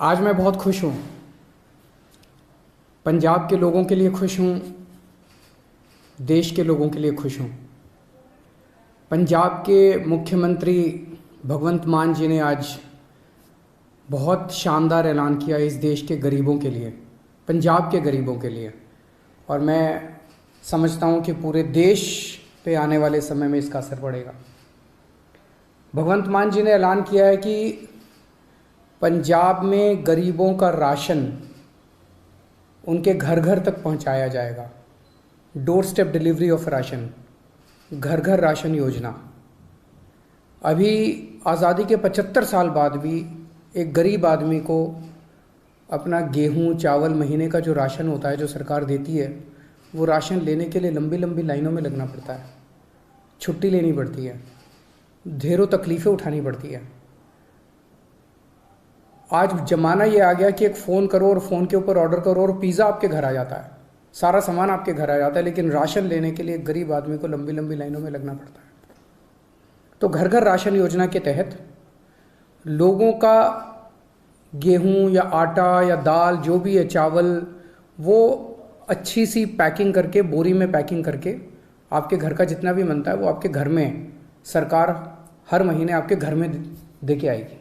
आज मैं बहुत खुश हूँ। पंजाब के लोगों के लिए खुश हूँ, देश के लोगों के लिए खुश हूँ। पंजाब के मुख्यमंत्री भगवंत मान जी ने आज बहुत शानदार ऐलान किया इस देश के गरीबों के लिए, पंजाब के गरीबों के लिए, और मैं समझता हूँ कि पूरे देश पे आने वाले समय में इसका असर पड़ेगा। भगवंत मान जी ने ऐलान किया है कि पंजाब में गरीबों का राशन उनके घर घर तक पहुंचाया जाएगा। Door step delivery of ration, घर घर राशन योजना। अभी आज़ादी के 75 साल बाद भी एक गरीब आदमी को अपना गेहूं चावल महीने का जो राशन होता है, जो सरकार देती है, वो राशन लेने के लिए लंबी लंबी लाइनों में लगना पड़ता है, छुट्टी लेनी पड़ती है, ढेरों तकलीफ़ें उठानी पड़ती है। आज ज़माना ये आ गया कि एक फ़ोन करो और फ़ोन के ऊपर ऑर्डर करो और पिज़्ज़ा आपके घर आ जाता है, सारा सामान आपके घर आ जाता है, लेकिन राशन लेने के लिए एक गरीब आदमी को लंबी लंबी लाइनों में लगना पड़ता है। तो घर घर राशन योजना के तहत लोगों का गेहूं या आटा या दाल जो भी है, चावल, वो अच्छी सी पैकिंग करके, बोरी में पैकिंग करके आपके घर का जितना भी बनता है वो आपके घर में सरकार हर महीने आपके घर में दे के आएगी।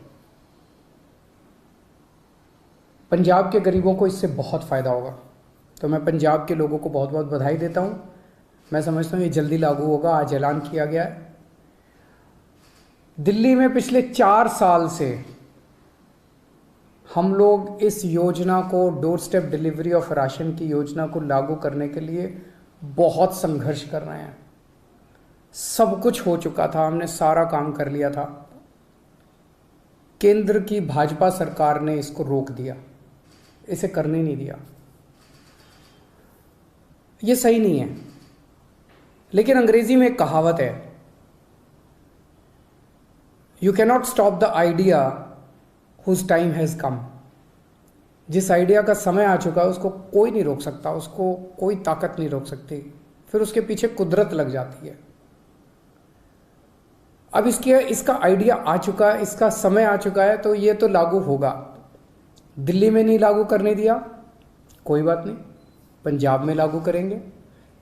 पंजाब के गरीबों को इससे बहुत फ़ायदा होगा। तो मैं पंजाब के लोगों को बहुत बहुत बधाई देता हूँ। मैं समझता हूँ ये जल्दी लागू होगा, आज ऐलान किया गया है। दिल्ली में पिछले 4 साल से हम लोग इस योजना को, door step delivery of ration की योजना को लागू करने के लिए बहुत संघर्ष कर रहे हैं। सब कुछ हो चुका था, हमने सारा काम कर लिया था। केंद्र की भाजपा सरकार ने इसको रोक दिया, इसे करने नहीं दिया। ये सही नहीं है। लेकिन अंग्रेजी में एक कहावत है, you cannot stop the idea whose time has come. जिस आइडिया का समय आ चुका है उसको कोई नहीं रोक सकता, उसको कोई ताकत नहीं रोक सकती, फिर उसके पीछे कुदरत लग जाती है। अब इसका आइडिया आ चुका है, इसका समय आ चुका है, तो ये तो लागू होगा। दिल्ली में नहीं लागू करने दिया, कोई बात नहीं, पंजाब में लागू करेंगे।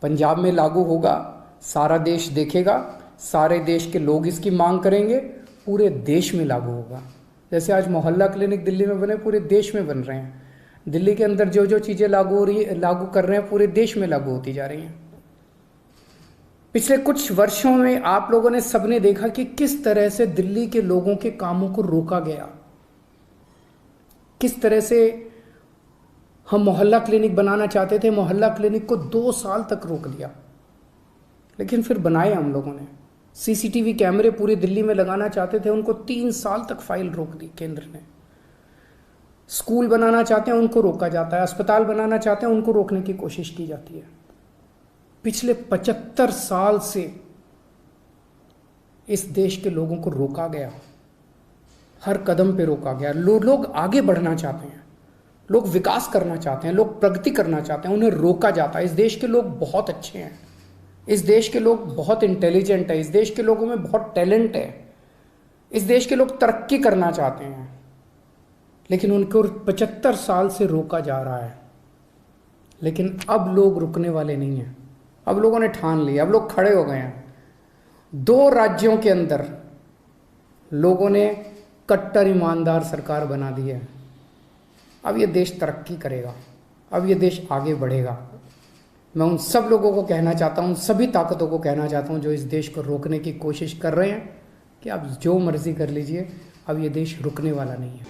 पंजाब में लागू होगा, सारा देश देखेगा, सारे देश के लोग इसकी मांग करेंगे, पूरे देश में लागू होगा। जैसे आज मोहल्ला क्लिनिक दिल्ली में बने, पूरे देश में बन रहे हैं। दिल्ली के अंदर जो जो चीज़ें लागू कर रहे हैं, पूरे देश में लागू होती जा रही हैं। पिछले कुछ वर्षों में आप लोगों ने, सबने देखा कि किस तरह से दिल्ली के लोगों के कामों को रोका गया, किस तरह से हम मोहल्ला क्लिनिक बनाना चाहते थे, मोहल्ला क्लिनिक को 2 साल तक रोक दिया, लेकिन फिर बनाए हम लोगों ने। सीसीटीवी कैमरे पूरी दिल्ली में लगाना चाहते थे, उनको 3 साल तक फाइल रोक दी केंद्र ने। स्कूल बनाना चाहते हैं, उनको रोका जाता है। अस्पताल बनाना चाहते हैं, उनको रोकने की कोशिश की जाती है। पिछले 75 साल से इस देश के लोगों को रोका गया, हर कदम पे रोका गया। लोग आगे बढ़ना चाहते हैं, लोग विकास करना चाहते हैं, लोग प्रगति करना चाहते हैं, उन्हें रोका जाता है। इस देश के लोग बहुत अच्छे हैं, इस देश के लोग बहुत इंटेलिजेंट है, इस देश के लोगों में बहुत टैलेंट है, इस देश के लोग तरक्की करना चाहते हैं, लेकिन उनको 75 साल से रोका जा रहा है। लेकिन अब लोग रुकने वाले नहीं हैं। अब लोगों ने ठान लिया, अब लोग खड़े हो गए हैं। 2 राज्यों के अंदर लोगों ने कट्टर ईमानदार सरकार बना दी है। अब ये देश तरक्की करेगा, अब ये देश आगे बढ़ेगा। मैं उन सब लोगों को कहना चाहता हूँ, सभी ताकतों को कहना चाहता हूँ जो इस देश को रोकने की कोशिश कर रहे हैं, कि आप जो मर्जी कर लीजिए, अब ये देश रुकने वाला नहीं है।